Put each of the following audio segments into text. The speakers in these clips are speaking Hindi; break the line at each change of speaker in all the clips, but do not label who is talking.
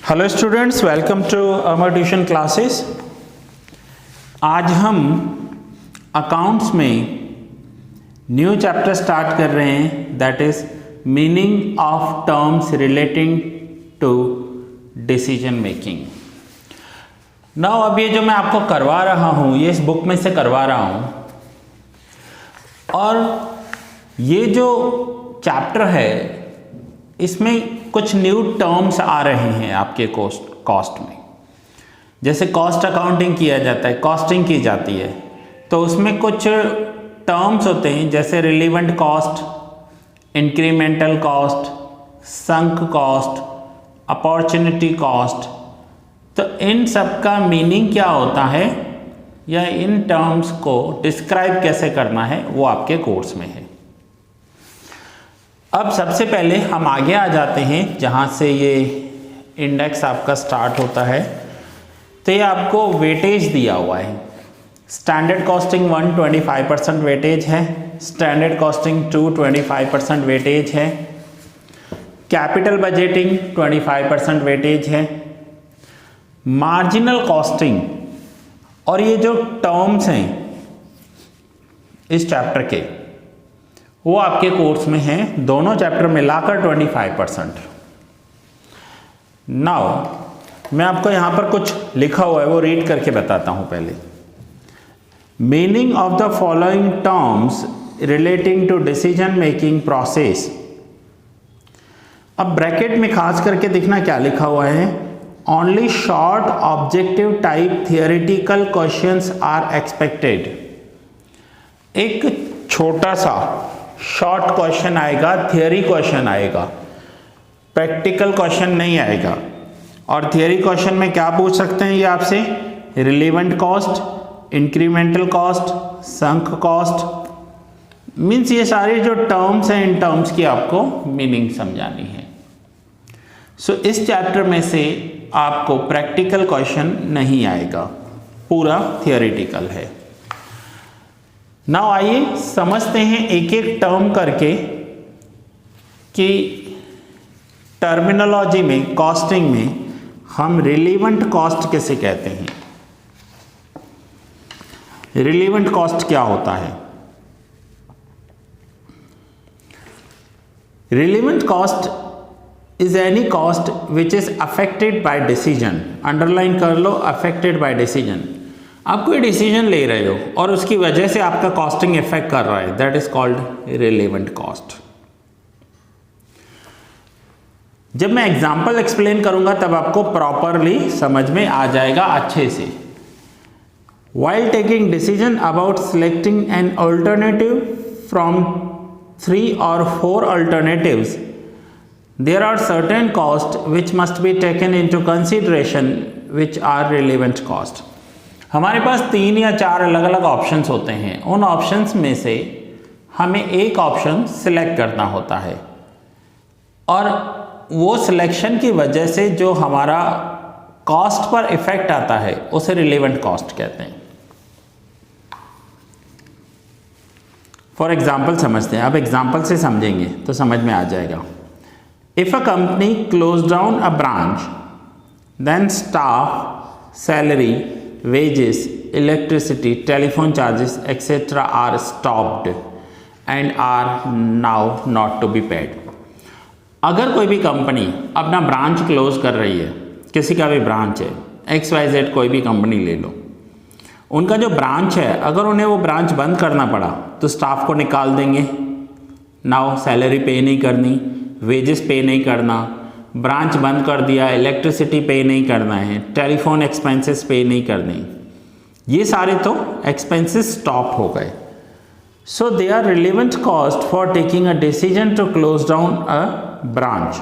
Hello students, welcome to Amar tuition classes. आज हम अकाउंट्स में न्यू चैप्टर स्टार्ट कर रहे हैं, that is meaning of terms relating to decision making. Now अब ये जो मैं आपको करवा रहा हूँ, ये इस बुक में से करवा रहा हूँ, और ये जो चैप्टर है इसमें कुछ न्यू टर्म्स आ रहे हैं आपके कॉस्ट में। जैसे कॉस्ट अकाउंटिंग किया जाता है, कॉस्टिंग की जाती है, तो उसमें कुछ टर्म्स होते हैं जैसे relevant cost, incremental cost, sunk cost, opportunity cost. तो इन सब का मीनिंग क्या होता है या इन टर्म्स को डिस्क्राइब कैसे करना है वो आपके कोर्स में है। अब सबसे पहले हम आगे आ जाते हैं जहाँ से ये इंडेक्स आपका स्टार्ट होता है। तो ये आपको वेटेज दिया हुआ है। स्टैंडर्ड कॉस्टिंग 1 25% वेटेज है, स्टैंडर्ड कॉस्टिंग 2 25% वेटेज है, कैपिटल बजटिंग 25% वेटेज है, मार्जिनल कॉस्टिंग। और ये जो टर्म्स हैं इस चैप्टर के वो आपके कोर्स में हैं, दोनों चैप्टर मिलाकर 25%। नाउ मैं आपको यहां पर कुछ लिखा हुआ है वो रीड करके बताता हूं। पहले meaning of the following terms relating to decision making process. अब ब्रैकेट में खास करके देखना क्या लिखा हुआ है। Only short objective type theoretical questions are expected. एक छोटा सा शॉर्ट क्वेश्चन आएगा, थियरी क्वेश्चन आएगा, प्रैक्टिकल क्वेश्चन नहीं आएगा। और थियरी क्वेश्चन में क्या पूछ सकते हैं ये आपसे? Relevant cost, incremental cost, sunk cost. Means ये सारे जो टर्म्स हैं, इन टर्म्स की आपको मीनिंग समझानी है। सो इस चैप्टर में से आपको प्रैक्टिकल क्वेश्चन नहीं आएगा, पूरा थियोरिटिकल है। नाउ आइए समझते हैं एक एक टर्म करके कि टर्मिनोलॉजी में, कॉस्टिंग में हम रिलेवेंट कॉस्ट कैसे कहते हैं। रिलेवेंट कॉस्ट क्या होता है? Relevant cost is any cost which is affected by decision. Underline कर लो, अफेक्टेड बाय डिसीजन। आप कोई डिसीजन ले रहे हो और उसकी वजह से आपका कॉस्टिंग इफेक्ट कर रहा है, that is called relevant cost. जब मैं एग्जांपल एक्सप्लेन करूंगा तब आपको प्रॉपरली समझ में आ जाएगा अच्छे से। While taking decision about selecting an alternative from 3 or 4 alternatives, there are certain costs which must be taken into consideration which are relevant cost. हमारे पास 3 या 4 अलग अलग ऑप्शंस होते हैं। उन ऑप्शंस में से हमें एक ऑप्शन सिलेक्ट करना होता है और वो सिलेक्शन की वजह से जो हमारा कॉस्ट पर इफेक्ट आता है उसे रिलेवेंट कॉस्ट कहते हैं। फॉर एग्जाम्पल समझते हैं। अब एग्जाम्पल से समझेंगे तो समझ में आ जाएगा। If a company close down a branch, then staff salary, wages, electricity, telephone charges, etc. are stopped and are now not to be paid. अगर कोई भी कंपनी अपना ब्रांच क्लोज कर रही है, किसी का भी ब्रांच है, XYZ कोई भी कंपनी ले लो, उनका जो ब्रांच है अगर उन्हें वो ब्रांच बंद करना पड़ा तो स्टाफ को निकाल देंगे। नाउ सैलरी पे नहीं करनी, वेजेस पे नहीं करना, ब्रांच बंद कर दिया, इलेक्ट्रिसिटी पे नहीं करना है, टेलीफोन एक्सपेंसेस पे नहीं करने, ये सारे तो एक्सपेंसेस स्टॉप हो गए। So they are relevant cost for taking a decision to close down a branch.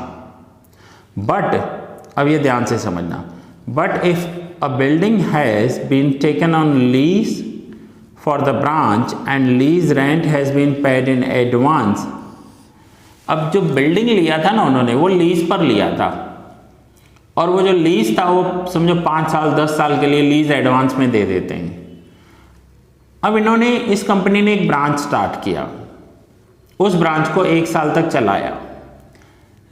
But अब ये ध्यान से समझना, but if a building has been taken on lease for the branch and lease rent has been paid in advance. अब जो बिल्डिंग लिया था ना उन्होंने, वो लीज पर लिया था और वो जो लीज था वो समझो 5 साल 10 साल के लिए लीज एडवांस में दे देते हैं। अब इन्होंने, इस कंपनी ने एक ब्रांच स्टार्ट किया, उस ब्रांच को 1 साल तक चलाया,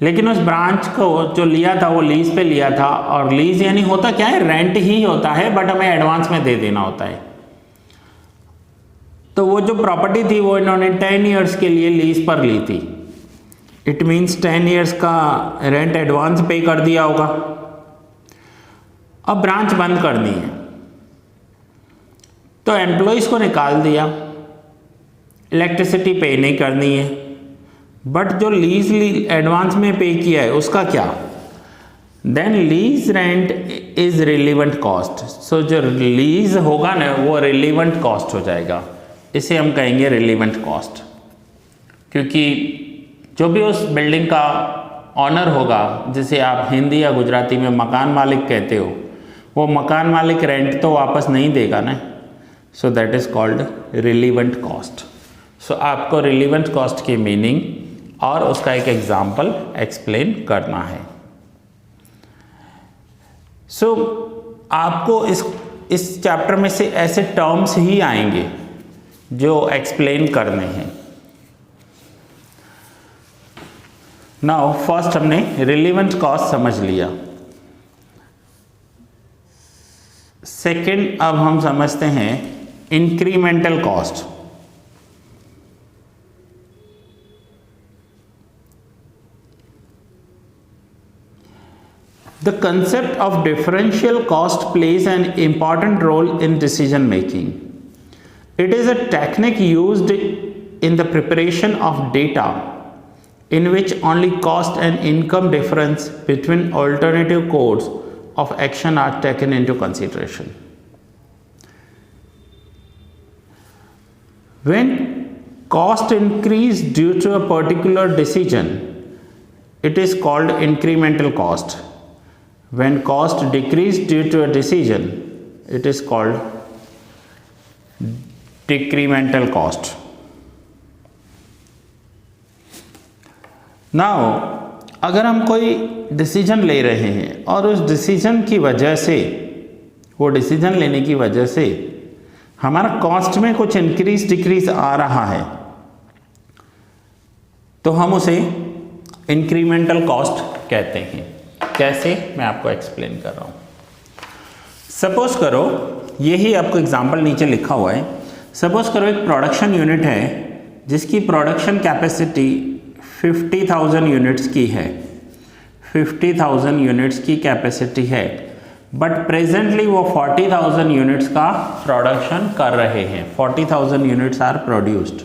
लेकिन उस ब्रांच को जो लिया था वो लीज पे लिया था, और लीज यानी होता क्या है, रेंट ही होता है, बट हमें एडवांस में दे देना होता है। तो वो जो प्रॉपर्टी थी वो इन्होंने 10 ईयर्स के लिए लीज पर ली थी। इट मीन्स 10 ईयर्स का रेंट एडवांस पे कर दिया होगा। अब ब्रांच बंद करनी है तो एम्प्लॉयज़ को निकाल दिया, इलेक्ट्रिसिटी पे नहीं करनी है, बट जो लीज एडवांस में पे किया है उसका क्या, then lease rent is relevant cost. So जो लीज होगा ना वो रिलीवेंट कॉस्ट हो जाएगा, इसे हम कहेंगे रिलीवेंट कॉस्ट, क्योंकि जो भी उस बिल्डिंग का ऑनर होगा, जिसे आप हिंदी या गुजराती में मकान मालिक कहते हो, वो मकान मालिक रेंट तो वापस नहीं देगा ना। So that is called relevant cost. So आपको रिलीवेंट कॉस्ट की मीनिंग और उसका एक एग्जाम्पल एक्सप्लेन करना है। सो आपको इस चैप्टर में से ऐसे टर्म्स ही आएंगे जो एक्सप्लेन करने हैं। नाउ फर्स्ट हमने रिलीवेंट कॉस्ट समझ लिया। सेकंड अब हम समझते हैं incremental cost. The concept of differential cost plays an important role in decision making. It is a technique used in the preparation of data in which only cost and income difference between alternative courses of action are taken into consideration. When cost increase due to a particular decision, it is called incremental cost. When cost decrease due to a decision, it is called decremental cost. Now, अगर हम कोई डिसीजन ले रहे हैं और उस डिसीजन की वजह से, वो डिसीजन लेने की वजह से हमारा कॉस्ट में कुछ इंक्रीज डिक्रीज आ रहा है, तो हम उसे इंक्रीमेंटल कॉस्ट कहते हैं। कैसे, मैं आपको एक्सप्लेन कर रहा हूँ। सपोज करो, यही आपको एग्जांपल नीचे लिखा हुआ है। सपोज करो एक प्रोडक्शन यूनिट है जिसकी प्रोडक्शन कैपेसिटी 50,000 यूनिट्स की है, 50,000 यूनिट्स की कैपेसिटी है, बट प्रेजेंटली वो 40,000 यूनिट्स का प्रोडक्शन कर रहे हैं। 40,000 यूनिट्स आर प्रोड्यूस्ड,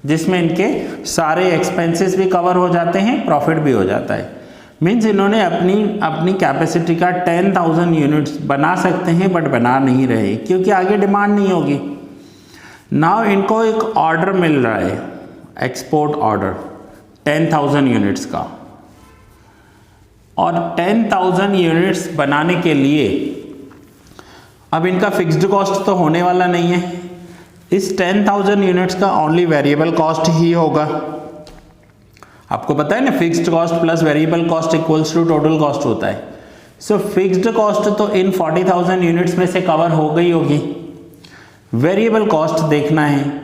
जिसमें इनके सारे एक्सपेंसेस भी कवर हो जाते हैं, प्रॉफिट भी हो जाता है। मीन्स इन्होंने अपनी कैपेसिटी का 10,000 यूनिट्स बना सकते हैं, बट बना नहीं रहे क्योंकि आगे डिमांड नहीं होगी। नाउ इनको एक ऑर्डर मिल रहा है, एक्सपोर्ट ऑर्डर 10,000 यूनिट्स का, और 10,000 यूनिट्स बनाने के लिए अब इनका फिक्स्ड कॉस्ट तो होने वाला नहीं है। इस 10,000 यूनिट्स का ओनली वेरिएबल कॉस्ट ही होगा। आपको पता है ना, fixed cost plus variable cost equals to total cost होता है। सो फिक्स्ड कॉस्ट तो इन 40,000 यूनिट्स में से कवर हो गई होगी, वेरिएबल कॉस्ट देखना है।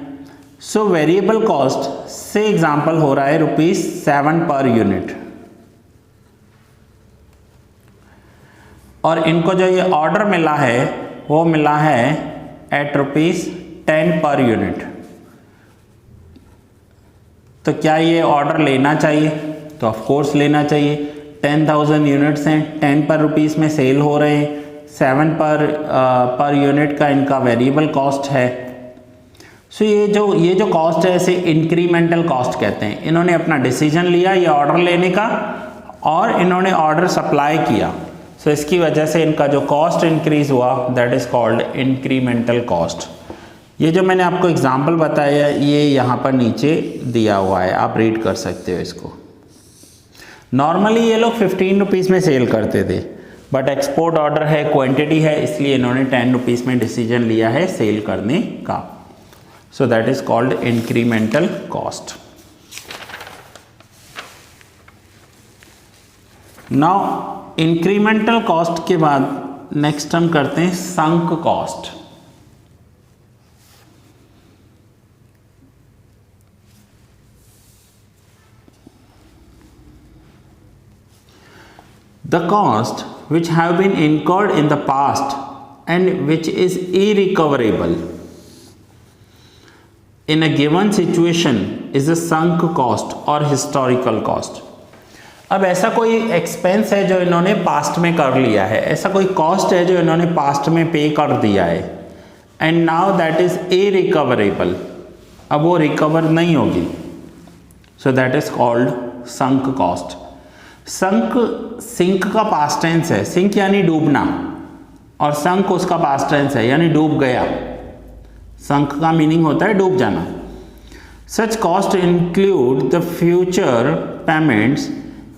सो वेरिएबल कॉस्ट से एग्जांपल हो रहा है ₹7 पर यूनिट, और इनको जो ये ऑर्डर मिला है वो मिला है एट ₹10 पर यूनिट। तो क्या ये ऑर्डर लेना चाहिए? तो ऑफ कोर्स लेना चाहिए। 10,000 यूनिट्स हैं, 10 पर रुपीस में सेल हो रहे हैं, 7 पर यूनिट का इनका वेरिएबल कॉस्ट है। सो ये जो कॉस्ट है इसे इंक्रीमेंटल कॉस्ट कहते हैं। इन्होंने अपना डिसीजन लिया ये ऑर्डर लेने का, और इन्होंने ऑर्डर सप्लाई किया, सो इसकी वजह से इनका जो कॉस्ट इंक्रीज हुआ, that is called incremental cost. ये जो मैंने आपको एग्जाम्पल बताया ये यहाँ पर नीचे दिया हुआ है, आप रीड कर सकते हो इसको। नॉर्मली ये लोग 15 रुपीज़ में सेल करते थे, बट एक्सपोर्ट ऑर्डर है, क्वांटिटी है, इसलिए इन्होंने 10 रुपीज़ में डिसीजन लिया है सेल करने का। So that is called incremental cost. Now incremental cost के बाद नेक्स्ट हम करते हैं sunk cost. The cost which have been incurred in the past and which is irrecoverable in a given situation is a sunk cost or historical cost. अब ऐसा कोई एक्सपेंस है जो इन्होंने पास्ट में कर लिया है, ऐसा कोई कॉस्ट है जो इन्होंने पास्ट में पे कर दिया है, and now that is irrecoverable, अब वो रिकवर नहीं होगी, so that is called sunk cost. Sink का पास्ट टेंस है, सिंक यानी डूबना, और संक उसका पास्ट टेंस है यानी डूब गया. संक का मीनिंग होता है डूब जाना. Such cost include the future payments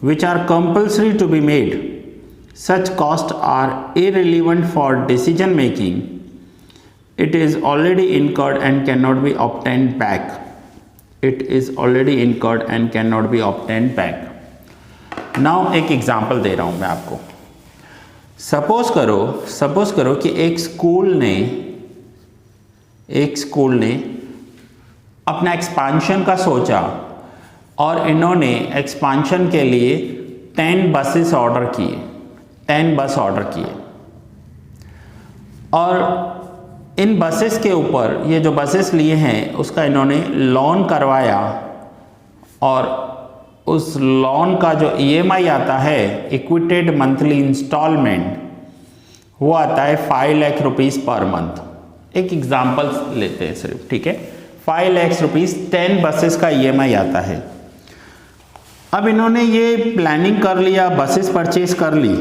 which are compulsory to be made. Such cost are irrelevant for decision making. It is already incurred and can not be obtained back. It is already incurred and can not be obtained back. Now एक एग्जाम्पल दे रहा हूं मैं आपको. सपोज करो कि एक स्कूल ने अपना एक्सपांशन का सोचा और इन्होंने एक्सपांशन के लिए 10 बसेस ऑर्डर किए, 10 बस ऑर्डर किए, और इन बसेस के ऊपर ये जो बसेस लिए हैं उसका इन्होंने लोन करवाया, और उस लोन का जो EMI आता है, इक्विटेड मंथली इंस्टॉलमेंट, वो आता है 5 लाख रुपीज़ पर मंथ. एक एग्जाम्पल लेते हैं सिर्फ, ठीक है. 5 लाख रुपीज़ 10 बसेस का EMI आता है. अब इन्होंने ये प्लानिंग कर लिया, बसेस परचेज कर ली,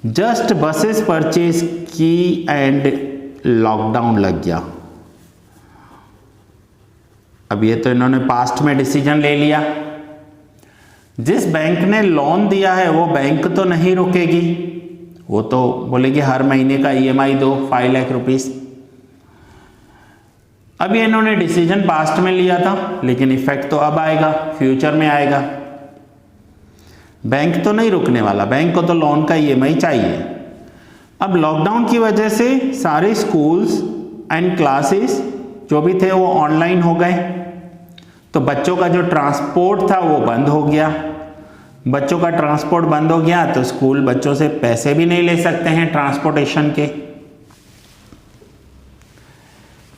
जस्ट बसेस परचेज की एंड लॉकडाउन लग गया. अब ये तो इन्होंने पास्ट में डिसीजन ले लिया. जिस बैंक ने लोन दिया है वो बैंक तो नहीं रुकेगी, वो तो बोलेगी हर महीने का EMI दो 5 लाख रुपीज़. अब ये इन्होंने डिसीजन पास्ट में लिया था, लेकिन इफेक्ट तो अब आएगा, फ्यूचर में आएगा. बैंक तो नहीं रुकने वाला, बैंक को तो लोन का EMI चाहिए. अब लॉकडाउन की वजह से सारे स्कूल्स एंड क्लासेस जो भी थे वो ऑनलाइन हो गए, तो बच्चों का जो ट्रांसपोर्ट था वो बंद हो गया. बच्चों का ट्रांसपोर्ट बंद हो गया तो स्कूल बच्चों से पैसे भी नहीं ले सकते हैं ट्रांसपोर्टेशन के,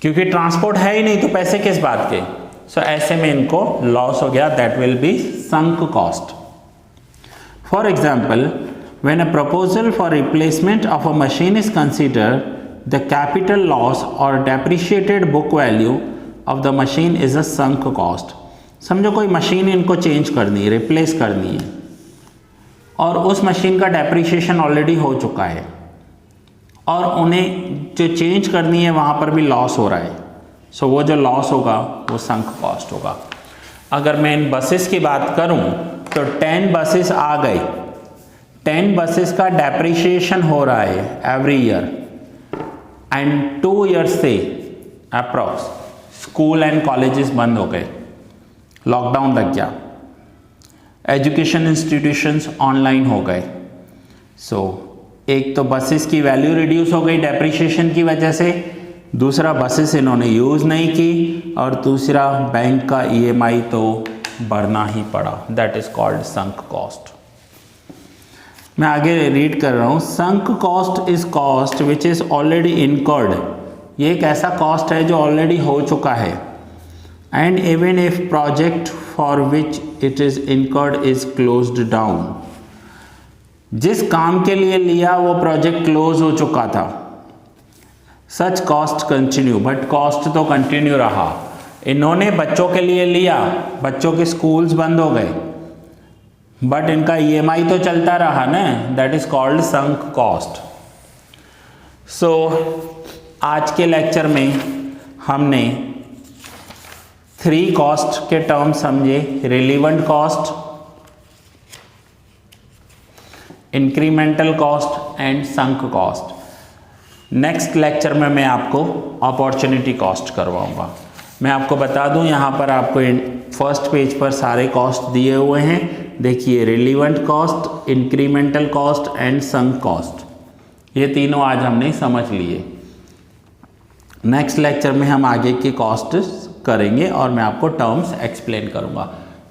क्योंकि ट्रांसपोर्ट है ही नहीं तो पैसे किस बात के. सो ऐसे में इनको लॉस हो गया, that will be sunk cost. For example, when a proposal for replacement of a machine is considered, the capital loss और depreciated book value of the machine is a sunk cost. समझो कोई मशीन इनको चेंज करनी है, रिप्लेस करनी है, और उस मशीन का डेप्रिशिएशन ऑलरेडी हो चुका है, और उन्हें जो चेंज करनी है वहाँ पर भी लॉस हो रहा है. सो वो जो लॉस होगा वो संक कॉस्ट होगा. अगर मैं इन बसेस की बात करूँ तो 10 बसेस आ गए, 10 बसेस का डेप्रिशिएशन हो रहा है एवरी ईयर, एंड 2 ईयर्स से अप्रॉक्स स्कूल एंड कॉलेजेस बंद हो गए, लॉकडाउन लग गया, एजुकेशन इंस्टीट्यूशंस ऑनलाइन हो गए. सो एक तो बसेस की वैल्यू रिड्यूस हो गई डेप्रिशिएशन की वजह से, दूसरा बसेस इन्होंने यूज़ नहीं की, और दूसरा बैंक का EMI तो भरना ही पड़ा. That is called sunk cost. मैं आगे रीड कर रहा हूँ. Sunk cost is cost which is already incurred. ये एक ऐसा कॉस्ट है जो ऑलरेडी हो चुका है, and even if project for which it is incurred is closed down. जिस काम के लिए लिया वो प्रोजेक्ट क्लोज हो चुका था. सच कॉस्ट कंटिन्यू, बट कॉस्ट तो कंटिन्यू रहा. इन्होंने बच्चों के लिए लिया, बच्चों के स्कूल्स बंद हो गए, बट इनका EMI तो चलता रहा ना. That is called sunk cost. So आज के लेक्चर में हमने 3 कॉस्ट के टर्म समझे. Relevant cost, incremental cost and sunk cost. Next lecture में मैं आपको अपॉर्चुनिटी कॉस्ट करवाऊंगा. मैं आपको बता दूं, यहाँ पर आपको फर्स्ट पेज पर सारे कॉस्ट दिए हुए हैं. देखिए, relevant cost, incremental cost and sunk cost, ये तीनों आज हमने समझ लिए. नेक्स्ट लेक्चर में हम आगे की कॉस्ट करेंगे और मैं आपको टर्म्स एक्सप्लेन करूंगा.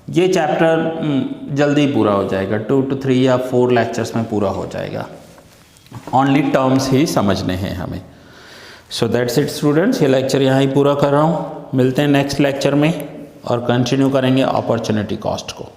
ये चैप्टर जल्दी पूरा हो जाएगा, 2 to 3 या 4 लेक्चर्स में पूरा हो जाएगा। ओनली टर्म्स ही समझने हैं हमें। सो दैट्स इट स्टूडेंट्स, ये लेक्चर यहाँ ही पूरा कर रहा हूँ। मिलते हैं नेक्स्ट लेक्चर में और कंटिन्यू करेंगे अपॉर्चुनिटी कॉस्ट को।